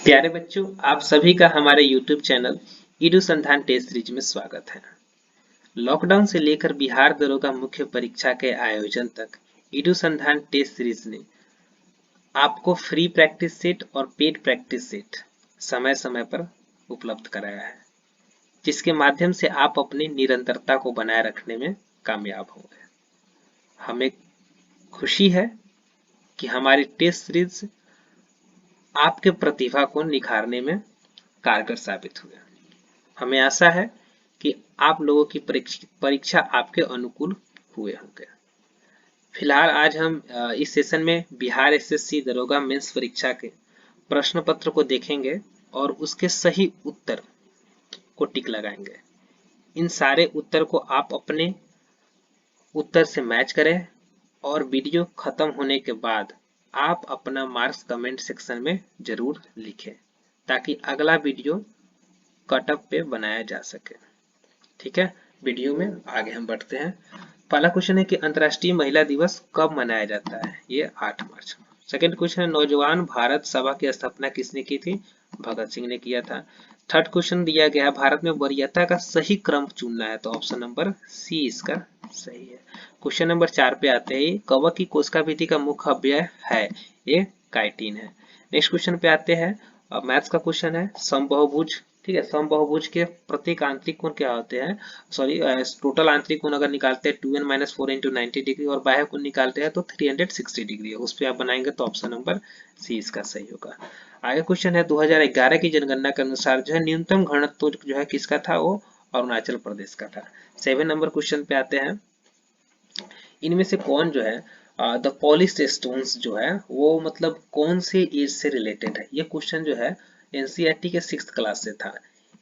प्यारे बच्चों, आप सभी का हमारे YouTube चैनल ईडू संधान टेस्ट सीरीज में स्वागत है। लॉकडाउन से लेकर बिहार दरोगा मुख्य परीक्षा के आयोजन तक ईडू संधान टेस्ट सीरीज ने आपको फ्री प्रैक्टिस सेट और पेड प्रैक्टिस सेट समय समय पर उपलब्ध कराया है, जिसके माध्यम से आप अपनी निरंतरता को बनाए रखने में कामयाब होंगे। हमें खुशी है कि हमारी टेस्ट सीरीज आपके प्रतिभा को निखारने में कारगर साबित हुए। हमें आशा है कि आप लोगों की परीक्षा आपके अनुकूल हुए होंगे। फिलहाल आज हम इस सेशन में बिहार एसएससी दरोगा मेंस परीक्षा के प्रश्न पत्र को देखेंगे और उसके सही उत्तर को टिक लगाएंगे। इन सारे उत्तर को आप अपने उत्तर से मैच करें और वीडियो खत्म होने के बाद आप अपना मार्क्स कमेंट सेक्शन में जरूर लिखें, ताकि अगला वीडियो कटअप पे बनाया जा सके। ठीक है, वीडियो में आगे हम बढ़ते हैं। पहला क्वेश्चन है कि अंतर्राष्ट्रीय महिला दिवस कब मनाया जाता है? ये 8 मार्च। सेकंड क्वेश्चन है नौजवान भारत सभा की स्थापना किसने की थी? भगत सिंह ने किया था। थर्ड क्वेश्चन दिया गया है भारत में वरीयता का सही क्रम चुनना है, तो ऑप्शन नंबर सी इसका सही है। क्वेश्चन नंबर 4 पे आते हैं, कवक की कोशिका भित्ति का मुख्य अवयव है? ये काइटिन है। नेक्स्ट क्वेश्चन पे आते हैं, मैथ्स का क्वेश्चन है समबाहुभुज। ठीक है, समबाहुभुज के प्रत्येक आंतरिक कोण क्या होते हैं? सॉरी, टोटल आंतरिक कोण अगर निकालते हैं 2n-4 इंटू 90 डिग्री और बाह्य कोण निकालते हैं तो 360 डिग्री है। उस पर आप बनाएंगे तो ऑप्शन नंबर सी इसका सही होगा। आगे क्वेश्चन है 2011 की जनगणना के अनुसार जो है न्यूनतम घनत्व जो है किसका था? वो अरुणाचल प्रदेश का था। 7 नंबर क्वेश्चन पे आते हैं, इनमें से कौन जो है द पॉलिश्ड स्टोन्स जो है वो मतलब कौन से एज से रिलेटेड है? ये क्वेश्चन जो है एनसीईआरटी के 6th क्लास से था।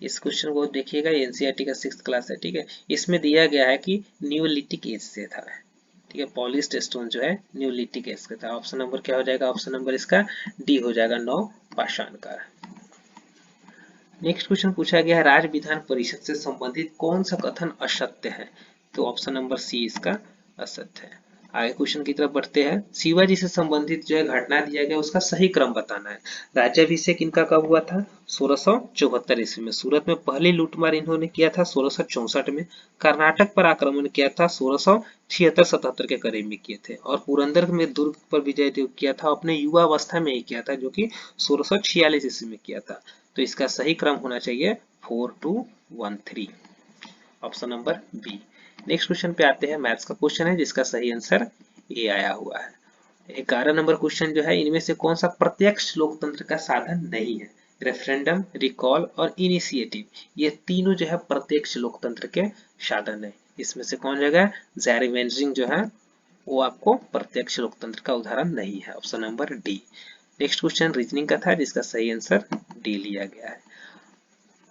इस क्वेश्चन को देखिएगा, एनसीईआरटी का 6th क्लास है। ठीक है, इसमें दिया गया है कि न्यूलिथिक एज से था। ठीक है, पॉलिश्ड स्टोन जो है न्यूलिथिक एज का था। ऑप्शन नंबर क्या हो जाएगा? ऑप्शन नंबर इसका डी हो जाएगा, नौ पाषाण का। नेक्स्ट क्वेश्चन पूछा गया है राज्य विधान परिषद से संबंधित कौन सा कथन असत्य है? तो ऑप्शन नंबर सी इसका असत्य है। आगे क्वेश्चन की तरफ बढ़ते हैं, शिवाजी से संबंधित जो है घटना दिया गया उसका सही क्रम बताना है। राज्याभिषेक इनका कब हुआ था? 1674 ईस्वी में। सूरत में पहली लूटमार इन्होंने किया था 1664 में। कर्नाटक पर आक्रमण किया था 1676-77 के करीब में किए थे। और पुरंदर में दुर्ग पर विजय किया था अपने युवा अवस्था में ही किया था, जो कि 1646 ईस्वी में किया था। तो इसका सही क्रम होना चाहिए 4213, option number B. Next question पे आते हैं, मैथ्स का क्वेश्चन है जिसका सही आंसर ए आया हुआ है। 11 नंबर क्वेश्चन जो है, इनमें से कौन सा प्रत्यक्ष लोकतंत्र का साधन नहीं है? रेफरेंडम, रिकॉल और इनिशिएटिव, ये तीनों जो है प्रत्यक्ष लोकतंत्र के साधन है। इसमें से कौन जगह जैरवेंद्रिंग जो है वो आपको प्रत्यक्ष लोकतंत्र का उदाहरण नहीं है। Option number D. Next question reasoning का था जिसका सही आंसर डी लिया गया है।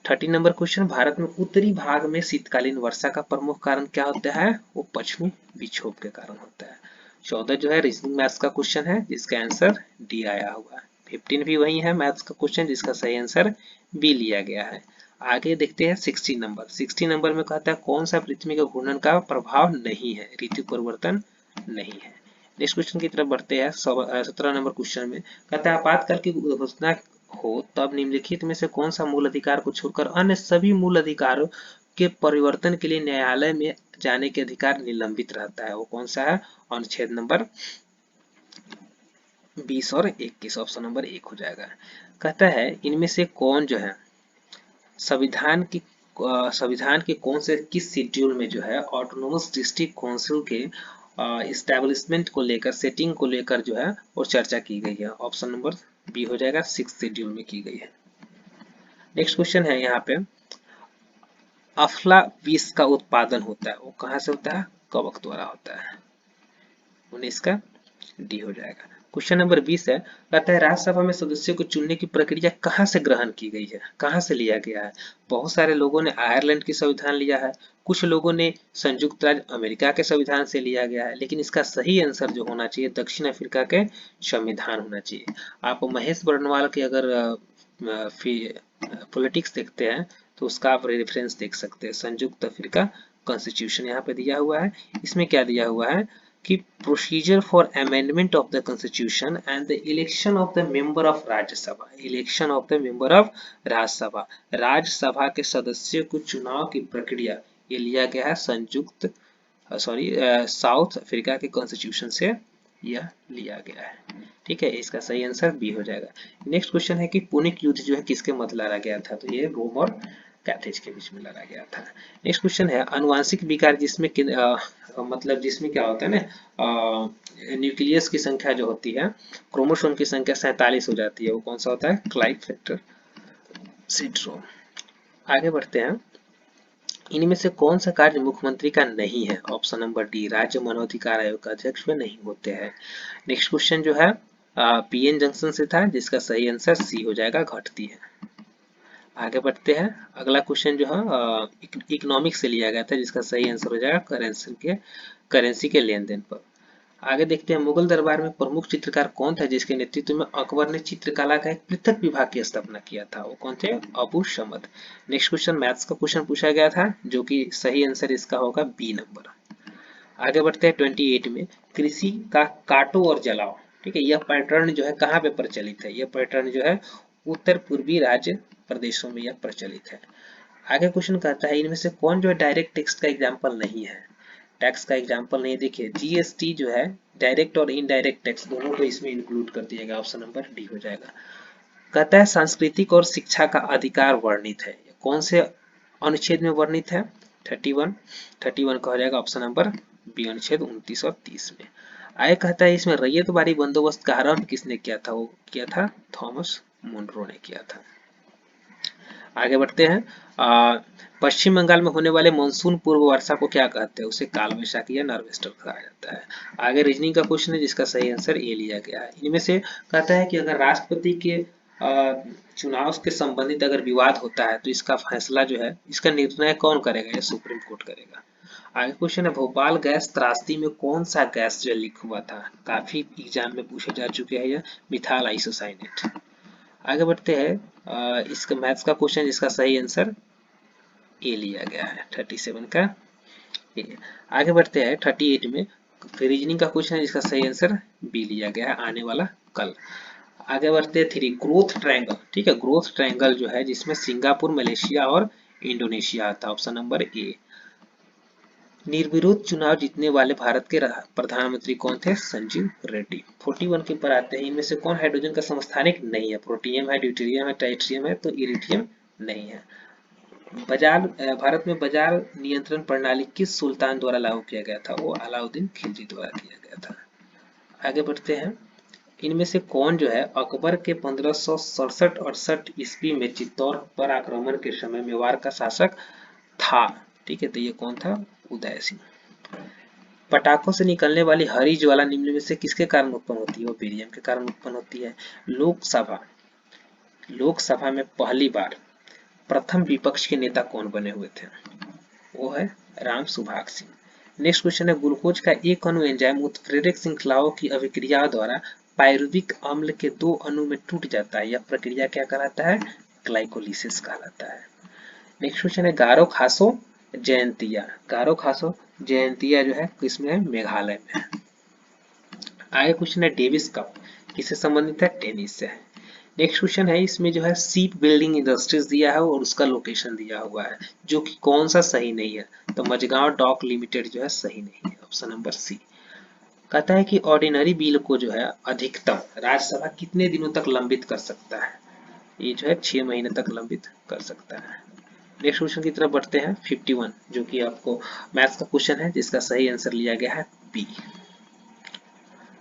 30 नंबर क्वेश्चन, भारत में उत्तरी भाग में शीतकालीन वर्षा का प्रमुख कारण क्या होता है? वो पश्चिमी विक्षोभ के कारण होता है। 14 जो है रीजनिंग मैथ्स का क्वेश्चन है जिसका आंसर डी आया हुआ है। 15 भी वही है मैथ्स का क्वेश्चन जिसका सही आंसर बी लिया गया है। आगे देखते हैं 60 नंबर। 60 नंबर में कहता है कौन सा पृथ्वी के घूर्णन का प्रभाव नहीं है? ऋतु परिवर्तन नहीं है। नेक्स्ट क्वेश्चन की तरफ बढ़ते हैं। 17 नंबर क्वेश्चन में कहता है आपातकाल की घोषणा हो तब निम्नलिखित में से कौन सा मूल अधिकार को छोड़कर अन्य सभी मूल अधिकारों के परिवर्तन के लिए न्यायालय में जाने के अधिकार निलंबित रहता है? वो कौन सा है? अनुच्छेद नंबर 20 और 21, ऑप्शन नंबर 1 हो जाएगा। कहता है इनमें से कौन जो है संविधान के कौन से किस शेड्यूल में जो है ऑटोनोमस डिस्ट्रिक्ट काउंसिल के इस्टेब्लिशमेंट को लेकर, सेटिंग को लेकर जो है वो चर्चा की गई है? ऑप्शन नंबर बी हो जाएगा, 6 शेड्यूल में की गई है। नेक्स्ट क्वेश्चन है यहाँ पे, अफला विष का उत्पादन होता है वो कहाँ से होता है? कवक द्वारा होता है। 19 का डी हो जाएगा। क्वेश्चन नंबर 20 है, कहता है राज्यसभा में सदस्यों को चुनने की प्रक्रिया कहाँ से ग्रहण की गई है? कहाँ से लिया गया है? बहुत सारे लोगों ने आयरलैंड की संविधान लिया है, कुछ लोगों ने संयुक्त राज्य अमेरिका के संविधान से लिया गया है, लेकिन इसका सही आंसर जो होना चाहिए दक्षिण अफ्रीका के संविधान होना चाहिए। आप महेश बर्णवाल के अगर पॉलिटिक्स देखते हैं तो उसका आप रेफरेंस देख सकते हैं। संयुक्त अफ्रीका कॉन्स्टिट्यूशन यहाँ पे दिया हुआ है। इसमें क्या दिया हुआ है? कि procedure for amendment of the constitution and the election of the member of Rajya Sabha, election of the member of Rajya Sabha, Rajya Sabha के सदस्यों को चुनाव की प्रक्रिया ये लिया गया है संयुक्त साउथ अफ्रीका के कॉन्स्टिट्यूशन से यह लिया गया है। ठीक है, इसका सही आंसर बी हो जाएगा। नेक्स्ट क्वेश्चन है कि पुनिक युद्ध जो है किसके मध्य लड़ा गया था, तो ये रोम और कैथेज के बीच में लड़ा गया था। नेक्स्ट क्वेश्चन है अनुवांशिक विकार जिसमें मतलब जिसमें क्या होता है ना, न्यूक्लियस की संख्या जो होती है, क्रोमोसोम की संख्या 47 हो जाती है, वो कौन सा होता है, क्लाइफेक्टर सिंड्रोम। आगे बढ़ते हैं, इनमें से कौन सा कार्य मुख्यमंत्री का नहीं है, ऑप्शन नंबर डी, राज्य मानवाधिकार आयोग का अध्यक्ष में नहीं होते हैं। नेक्स्ट क्वेश्चन जो है पीएन जंक्शन से था, जिसका सही आंसर सी हो जाएगा, घटती है। आगे बढ़ते हैं, अगला क्वेश्चन जो है इकोनॉमिक्स से लिया गया था, जिसका सही आंसर हो जाएगा करेंसी के लेन देन पर। आगे देखते हैं, मुगल दरबार में प्रमुख चित्रकार कौन था जिसके नेतृत्व में अकबर ने चित्रकला का एक पृथक विभाग की स्थापना किया था, वो कौन थे, Abu Samad. Next question maths का क्वेश्चन पूछा गया था, जो कि सही आंसर इसका होगा बी नंबर। आगे बढ़ते हैं 28 में, कृषि का काटो और जलाओ, ठीक है, यह पैटर्न जो है कहाँ पे प्रचलित है, यह पैटर्न जो है उत्तर पूर्वी राज्य प्रदेशों में यह प्रचलित है। आगे क्वेश्चन कहता है, इनमें से कौन जो है डायरेक्ट टैक्स का एग्जाम्पल नहीं है, टैक्स का एग्जाम्पल नहीं, देखिए जीएसटी जो है डायरेक्ट और इनडायरेक्ट टैक्स दोनों को इसमें इंक्लूड कर दिया गया, ऑप्शन नंबर डी हो जाएगा। कहता है सांस्कृतिक और शिक्षा का अधिकार वर्णित है, कौन से अनुच्छेद में वर्णित है, 31 का हो जाएगा ऑप्शन नंबर बी, अनुच्छेद 29 और 30 में। आगे कहता है, इसमें रैयतवाड़ी बंदोबस्त का आरंभ किसने किया था, वो किया था थॉमस मुनरो ने किया था। आगे बढ़ते हैं, पश्चिम बंगाल में होने वाले मानसून पूर्व वर्षा को क्या कहते हैं, उसे काल वैशाखी या नॉर्वेस्टर कहा जाता है। आगे रीजनिंग का क्वेश्चन है, जिसका सही आंसर ए लिया गया है। इनमें से कहता है कि अगर राष्ट्रपति के चुनाव के संबंधित अगर विवाद होता है तो इसका फैसला जो है, इसका निर्णय कौन करेगा, यह सुप्रीम कोर्ट करेगा। आगे क्वेश्चन है, भोपाल गैस त्रासदी में कौन सा गैस जो लीक हुआ था, काफी एग्जाम में पूछे जा चुके हैं, यह मिथाइल आइसोसाइनेट। आगे बढ़ते हैं, इसका मैथ्स का क्वेश्चन जिसका सही आंसर ए लिया गया है, 37 का ए। आगे बढ़ते हैं 38 में, रीजनिंग का क्वेश्चन है जिसका सही आंसर बी लिया गया है, आने वाला कल। आगे बढ़ते हैं 3, ग्रोथ ट्रायंगल, ठीक है, ग्रोथ ट्रायंगल जो है जिसमें सिंगापुर, मलेशिया और इंडोनेशिया आता है, ऑप्शन नंबर ए। निर्विरोध चुनाव जीतने वाले भारत के प्रधानमंत्री कौन थे, संजीव रेड्डी। 41 के ऊपर आते हैं, इनमें से कौन हाइड्रोजन का समस्थानिक नहीं है, प्रोटियम है, ड्यूटेरियम है, ट्राइट्रियम है, तो इरिडियम नहीं है। बाजार भारत में बाजार नियंत्रण प्रणाली किस सुल्तान द्वारा लागू किया गया था, वो अलाउद्दीन खिलजी द्वारा किया गया था। आगे बढ़ते हैं, इनमें से कौन जो है अकबर के 1567-68 ईस्वी में चित्तौड़ पर आक्रमण के समय मेवाड़ का शासक था, ठीक है, तो ये कौन था, उदय सिंह। पटाखों से निकलने वाली हरी ज्वाला निम्न में से किसके कारण उत्पन्न होती है, वो बेरियम के कारण उत्पन्न होती है। लोकसभा में पहली बार प्रथम विपक्ष के नेता कौन बने हुए थे, वो है राम सुभाष सिंह। नेक्स्ट क्वेश्चन है, ग्लूकोज का एक अणु एंजाइम उत्प्रेरक श्रृंखलाओं की अभिक्रिया द्वारा पायरुविक अम्ल के 2 अणु में टूट जाता है, यह प्रक्रिया क्या कहलाता है, ग्लाइकोलिसिस कहलाता है। नेक्स्ट क्वेश्चन है, गारो खासो जयंतिया जो है किसमें है, मेघालय में। आगे क्वेश्चन है, डेविस कप किससे संबंधित है, टेनिस से। नेक्स्ट क्वेश्चन है, इसमें जो है सीप बिल्डिंग इंडस्ट्रीज दिया है और उसका लोकेशन दिया हुआ है, जो कि कौन सा सही नहीं है, तो मजगांव डॉक लिमिटेड जो है सही नहीं है, ऑप्शन नंबर सी। कहता है कि ऑर्डिनरी बिल को जो है अधिकतम राज्यसभा कितने दिनों तक लंबित कर सकता है, ये जो है 6 महीने तक लंबित कर सकता है। नेक्स्ट क्वेश्चन की तरफ बढ़ते हैं 51, जो कि आपको मैथ्स का क्वेश्चन है, जिसका सही आंसर लिया गया है बी।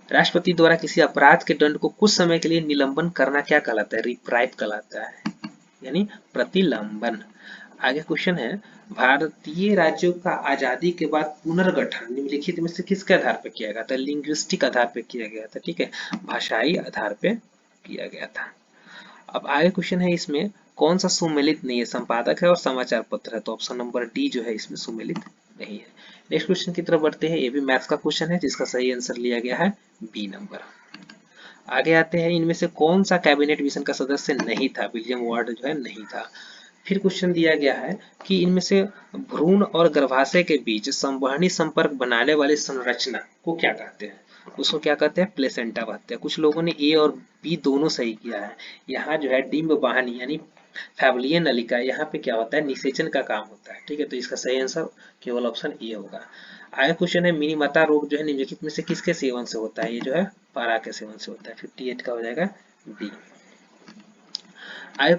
राष्ट्रपति द्वारा किसी अपराध के दंड को कुछ समय के लिए निलंबन करना क्या कहलाता है, रिप्राइव कहलाता है, यानी प्रतिलंबन। आगे क्वेश्चन है, भारतीय राज्यों का आजादी के बाद पुनर्गठन निम्नलिखित में से किसके आधार पर किया गया था, लिंग्विस्टिक आधार पर किया गया था, ठीक है, भाषाई आधार पर किया गया था। अब आगे क्वेश्चन है, इसमें कौन सा सुमेलित नहीं है, संपादक है और समाचार पत्र है, तो ऑप्शन नंबर डी जो है इसमें सुमेलित नहीं है। नेक्स्ट क्वेश्चन की तरफ बढ़ते हैं, ये भी मैथ्स का क्वेश्चन है, जिसका सही आंसर लिया गया है बी नंबर। आगे आते हैं, इनमें से कौन सा कैबिनेट मिशन का सदस्य नहीं था, विलियम वार्ड जो है नहीं था, फिर क्वेश्चन दिया गया है कि इनमें से भ्रूण और गर्भाशय के बीच संवहनी संपर्क बनाने वाली संरचना को क्या कहते हैं? उसको क्या कहते हैं? प्लेसेंटा कहते हैं। कुछ लोगों ने ए और बी दोनों सही किया है। यहाँ जो है डिम्ब वाहिनी यानी फैबुलीय नलिका, यहाँ पे क्या होता है? निषेचन का काम होता है। ठीक है, तो इसका सही आंसर केवल ऑप्शन ए होगा। आगे क्वेश्चन है मिनीमता रोग जो है निम्नलिखित में से किसके सेवन से होता है? ये जो है पारा के सेवन से होता है। 58 का हो जाएगा बी। आगे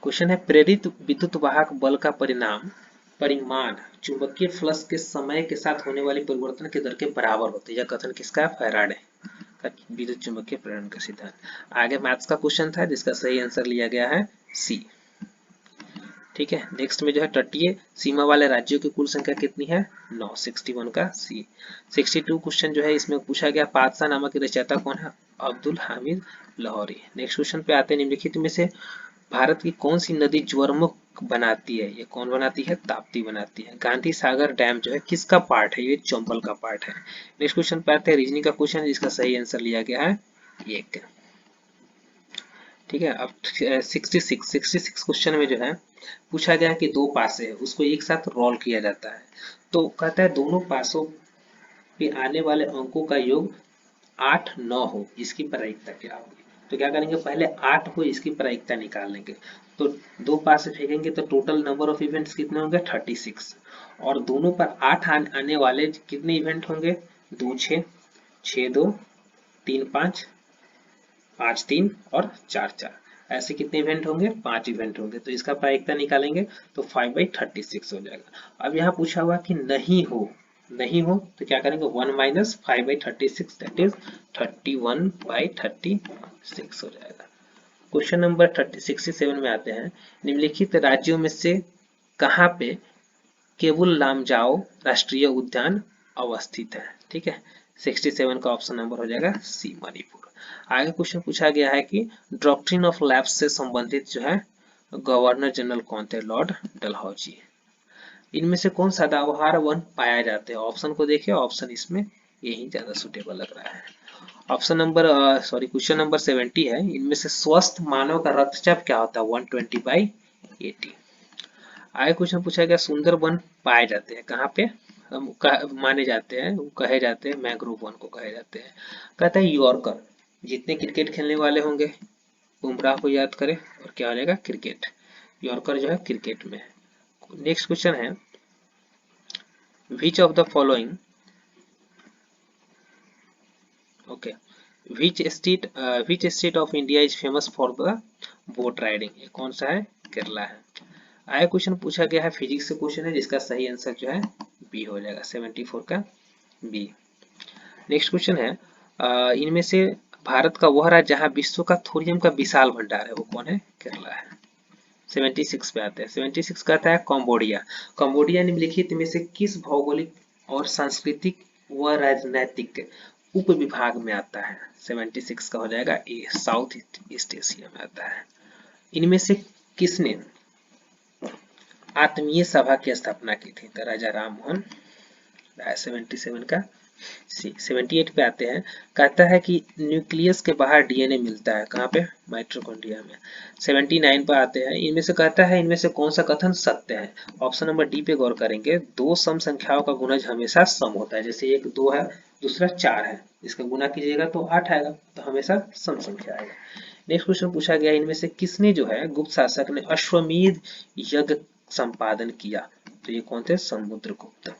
क्वेश्चन है प्रेरित विद्युत वाहक बल का परिमाण चुंबकीय फ्लक्स के समय के साथ होने वाले परिवर्तन के दर के बराबर होते हैं। यह कथन किसका? फैराडे का विद्युत चुंबकीय प्रेरण का सिद्धांत। आगे मैथ्स का क्वेश्चन था जिसका सही आंसर लिया गया है सी। ठीक है, नेक्स्ट में जो है तटीय सीमा वाले राज्यों की कुल संख्या कितनी है? 9। 61 का सी। 62 क्वेश्चन जो है इसमें पूछा गया पातशाह नामक रचयिता कौन है? अब्दुल हामिद लाहौरी। नेक्स्ट क्वेश्चन पे आते हैं निम्नलिखित में से भारत की कौन सी नदी ज्वारमुख बनाती है? ये कौन बनाती है? ताप्ती बनाती है। गांधी सागर डैम जो है किसका पार्ट है? ये चंबल का पार्ट है। नेक्स्ट क्वेश्चन पे आते हैं रीजनिंग का क्वेश्चन जिसका सही आंसर लिया गया है एक। ठीक है, अब 66 क्वेश्चन में जो है पूछा गया कि दो पासे है उसको एक साथ रोल किया जाता है, तो कहता है दोनों पासों पे आने वाले अंकों का योग 8 9 हो, इसकी प्रायिकता क्या होगी? तो क्या करेंगे? पहले 8 हो इसकी प्रायिकता निकाल लेंगे। तो दो पास से फेंकेंगे तो टोटल नंबर ऑफ इवेंट्स कितने होंगे? 36। और दोनों पर 8 आने वाले कितने इवेंट होंगे? 2 6 6 2 3 5 5 3 और 4 4, ऐसे कितने इवेंट होंगे? 5 इवेंट होंगे। तो इसका प्रायिकता निकालेंगे तो 5/36 हो जाएगा। अब यहाँ पूछा हुआ कि नहीं हो तो क्या करेंगे? 1 माइनस 5/36 दैट इज 31/36 हो जाएगा। क्वेश्चन नंबर 67 में आते हैं निम्नलिखित राज्यों में से कहाँ पे केबुल लामजाओ राष्ट्रीय उद्यान अवस्थित है? ठीक है, 67 का ऑप्शन नंबर हो जाएगा सी मणिपुर। आगे क्वेश्चन पूछा गया है कि डॉक्ट्रिन ऑफ लैप्स से संबंधित जो है गवर्नर जनरल कौन थे? लॉर्ड डलहौजी। इनमें से कौन सदाबहार वन पाया जाते हैं? ऑप्शन को देखिए, ऑप्शन इसमें यही ज्यादा सुटेबल लग रहा है। ऑप्शन नंबर क्वेश्चन नंबर 70 है इनमें से स्वस्थ मानव का रक्तचाप क्या होता है? 120/80। आगे क्वेश्चन पूछा गया सुंदर वन पाए जाते हैं कहाँ पे? माने जाते हैं, कहे जाते हैं मैंग्रोव वन को कहे जाते हैं। कहता है यॉर्कर, जितने क्रिकेट खेलने वाले होंगे बुमराह को याद करें और क्या हो जाएगा? क्रिकेट। यॉर्कर जो है क्रिकेट में। नेक्स्ट क्वेश्चन है which of the following okay which state of India is famous for the boat riding? ये कौन सा है? केरला है। आगे क्वेश्चन पूछा गया है फिजिक्स से क्वेश्चन है जिसका सही आंसर जो है बी हो जाएगा 74 का बी। नेक्स्ट क्वेश्चन है इनमें से भारत का वह राज्य जहां विश्व का थोरियम का विशाल भंडार है वो कौन है? केरला है। 76 पे आते हैं। 76 कहता है कंबोडिया। कंबोडिया निम्नलिखित में से किस भौगोलिक और सांस्कृतिक व राजनैतिक उप विभाग में आता है? 76 का हो जाएगा ए, साउथ ईस्ट एशिया में आता है। इनमें से किसने आत्मीय सभा की स्थापना की थी? तो राजा राम मोहन राय। 77 का सी। 78 पे आते हैं कहता है कि न्यूक्लियस के बाहर डीएनए मिलता है कहाँ पे? माइटोकॉन्ड्रिया में। 79 पे आते हैं इनमें से कहता है इनमें से कौन सा कथन सत्य है? ऑप्शन नंबर डी पे गौर करेंगे, दो सम संख्याओं का गुणज हमेशा सम होता है। जैसे एक 2 है दूसरा 4 है, इसका गुना कीजिएगा तो 8 आएगा, तो हमेशा सम संख्या आएगा। नेक्स्ट क्वेश्चन पूछा गया इनमें से किसने जो है गुप्त शासक ने अश्वमेध यज्ञ संपादन किया? तो ये कौन थे? समुद्रगुप्त।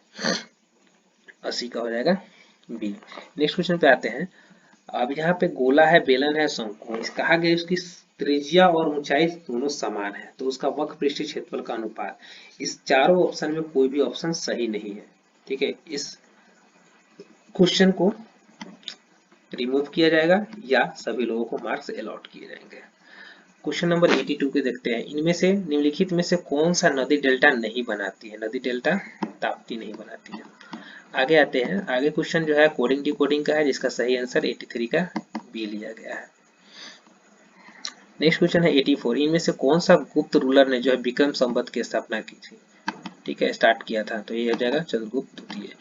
80 का हो जाएगा बी। नेक्स्ट क्वेश्चन पे आते हैं। अब यहाँ पे गोला है, बेलन है, शंकु है। कहा गया उसकी त्रिज्या और ऊंचाई दोनों समान है, तो उसका वक्र पृष्ठीय क्षेत्रफल का अनुपात। इस चारों ऑप्शन में कोई भी ऑप्शन सही नहीं है। ठीक है, इस क्वेश्चन को रिमूव किया जाएगा या सभी लोगों को मार्क्स अलॉट किए जाएंगे। क्वेश्चन नंबर 82 के देखते हैं इनमें से निम्नलिखित में से कौन सा नदी डेल्टा नहीं बनाती है? नदी डेल्टा ताप्ती नहीं बनाती है। आगे आते हैं। आगे क्वेश्चन जो है कोडिंग डिकोडिंग का है जिसका सही आंसर 83 का बी लिया गया है। नेक्स्ट क्वेश्चन है 84 इनमें से कौन सा गुप्त रूलर ने जो है विक्रम संवत की स्थापना की थी? ठीक है, स्टार्ट किया था, तो ये हो जाएगा चंद्रगुप्त द्वितीय।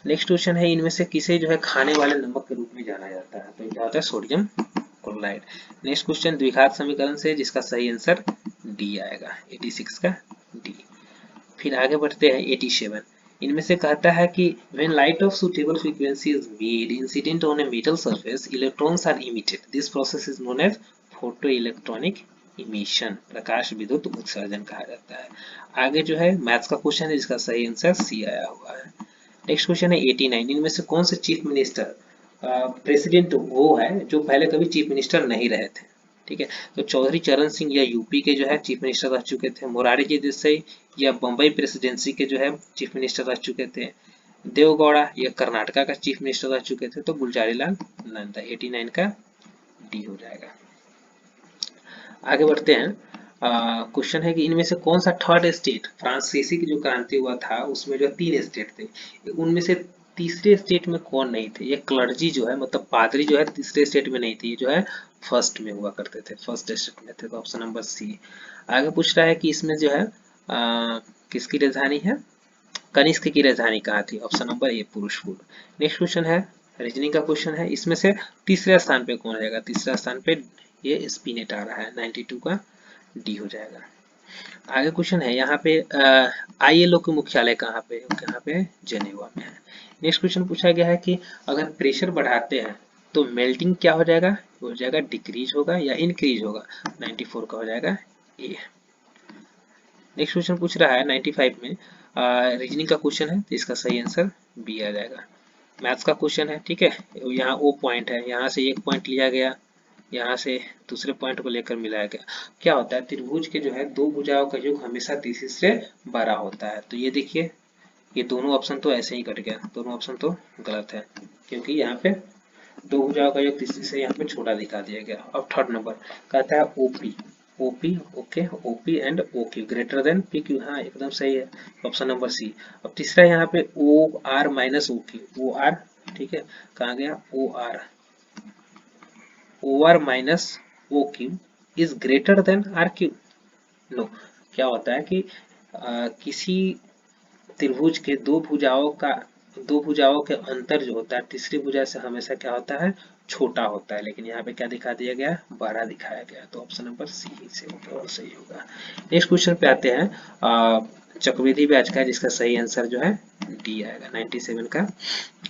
नेक्स्ट क्वेश्चन है इनमें से किसे जो है खाने वाले नमक के रूप में जाना जाता है? तो क्या होता है? Sodium chloride. नेक्स्ट क्वेश्चन द्विघात समीकरण से जिसका सही आंसर डी आएगा, 86 का डी। फिर आगे बढ़ते हैं 87। इनमें से कहता है कि when light of suitable frequency is made incident on a metal surface, electrons are emitted. This process is known as photoelectronic emission, प्रकाश विद्युत उत्सर्जन कहा जाता है। आगे जो है मैथ्स का क्वेश्चन है जिसका सही आंसर सी आया हुआ है। नेक्स्ट क्वेश्चन है 89। इनमें से कौन से चीफ मिनिस्टर प्रेसिडेंट वो है जो पहले कभी चीफ मिनिस्टर नहीं रहे थे? ठीक है, तो चौधरी चरण सिंह या यूपी के जो है चीफ मिनिस्टर रह चुके थे, मुरारी जी देसाई या बम्बई प्रेसिडेंसी के जो है चीफ मिनिस्टर रह चुके थे, देवगौड़ा या कर्नाटका का चीफ मिनिस्टर रह चुके थे, तो गुलजारीलाल नंदा। 89 का डी हो जाएगा। आगे बढ़ते हैं। क्वेश्चन है कि इनमें से कौन सा थर्ड स्टेट, फ्रांसीसी की जो क्रांति हुआ था उसमें जो 3 स्टेट थे, उनमें से तीसरे स्टेट में कौन नहीं थे? ये क्लर्जी जो है मतलब पादरी जो है तीसरे स्टेट में नहीं थे, ये जो है फर्स्ट में हुआ करते थे, फर्स्ट स्टेट में थे, तो ऑप्शन नंबर सी। आगे पूछ रहा है कि इसमें जो है किसकी राजधानी है, कनिष्क की राजधानी कहाँ थी? Option number A Purushpur. Next question है रीजनिंग का क्वेश्चन है, इसमें से तीसरे स्थान पे कौन रहेगा? तीसरा स्थान पे ये स्पिनेट आ रहा है, 92 का डी हो जाएगा। आगे क्वेश्चन है यहाँ पे ILO के मुख्यालय कहाँ पे? यहाँ पे जेनेवा में है। नेक्स्ट क्वेश्चन पूछा गया है कि अगर प्रेशर बढ़ाते हैं तो मेल्टिंग क्या हो जाएगा? हो जाएगा डिक्रीज होगा या इंक्रीज होगा? 94 का हो जाएगा ए। नेक्स्ट क्वेश्चन पूछ रहा है 95 में रीजनिंग का क्वेश्चन है, तो इसका सही आंसर बी आ जाएगा। मैथ्स का क्वेश्चन है, ठीक है, यहाँ ओ पॉइंट है, यहाँ से एक पॉइंट लिया गया, यहाँ से दूसरे पॉइंट को लेकर मिलाया गया। क्या होता है, त्रिभुज के जो है दो भुजाओं का योग हमेशा तीसरे से बड़ा होता है। तो ये देखिए, ये दोनों ऑप्शन तो ऐसे ही कट गया, दोनों ऑप्शन तो गलत है, क्योंकि यहाँ पे दो भुजाओं का योग तीसरे से यहाँ पे छोटा दिखा दिया गया। अब थर्ड नंबर कहता है OP, OP okay, OP and OQ greater than P Q, हाँ एकदम सही है, ऑप्शन नंबर सी। अब तीसरा यहाँ पे O R minus O Q, O R, ठीक है, कहाँ गया O R, O R minus O Q is greater than R Q. No, क्या होता है कि किसी त्रिभुज के दो भुजाओं के अंतर जो होता है तीसरी भुजा से हमेशा क्या होता है, छोटा होता है, लेकिन यहाँ पे क्या दिखा दिया गया, बड़ा दिखाया गया, तो ऑप्शन नंबर सी ही से होगा, सही होगा। नेक्स्ट क्वेश्चन पे आते हैं चक्रवृद्धि ब्याज का, जिसका सही आंसर जो है डी आएगा, 97 का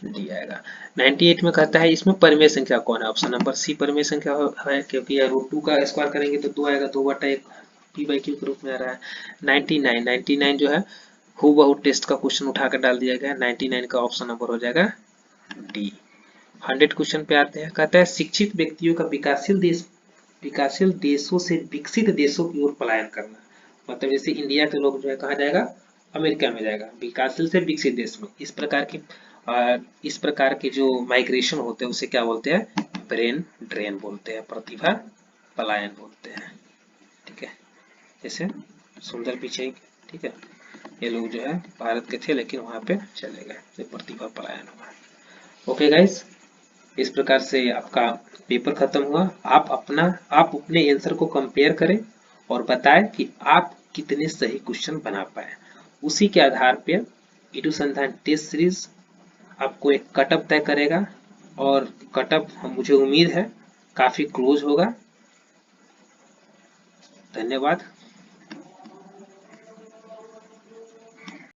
डी आएगा। 98 में कहता है इसमें परिमेय संख्या कौन है? ऑप्शन नंबर सी परिमेय संख्या है, क्योंकि √2 का स्क्वायर करेंगे तो 2 आएगा, 2/1 p/q के रूप में आ रहा है। 99 जो है हूबहू टेस्ट का क्वेश्चन उठाकर डाल दिया गया, 99 का ऑप्शन नंबर हो जाएगा डी। 100 क्वेश्चन पे आते हैं, कहता है शिक्षित व्यक्तियों का विकासशील देशों से विकसित देशों की ओर पलायन करना, मतलब जैसे इंडिया के लोग जो है कहाँ जाएगा, अमेरिका में जाएगा, विकासशील से विकसित देश में। इस प्रकार के जो माइग्रेशन होते हैं उसे क्या बोलते हैं? ब्रेन ड्रेन बोलते हैं, प्रतिभा पलायन बोलते हैं, ठीक है। जैसे सुंदर पिचाई, ठीक है, ये लोग जो है भारत के थे लेकिन वहां पे चले गए, तो प्रतिभा पलायन हुआ। ओके गाइस, इस प्रकार से आपका पेपर खत्म हुआ। आप अपने आंसर को कंपेयर करें और बताएं कि आप कितने सही क्वेश्चन बना पाए। उसी के आधार पे ईडू संधान टेस्ट सीरीज आपको एक कटअप तय करेगा, और कटअप मुझे उम्मीद है काफी क्लोज होगा। धन्यवाद।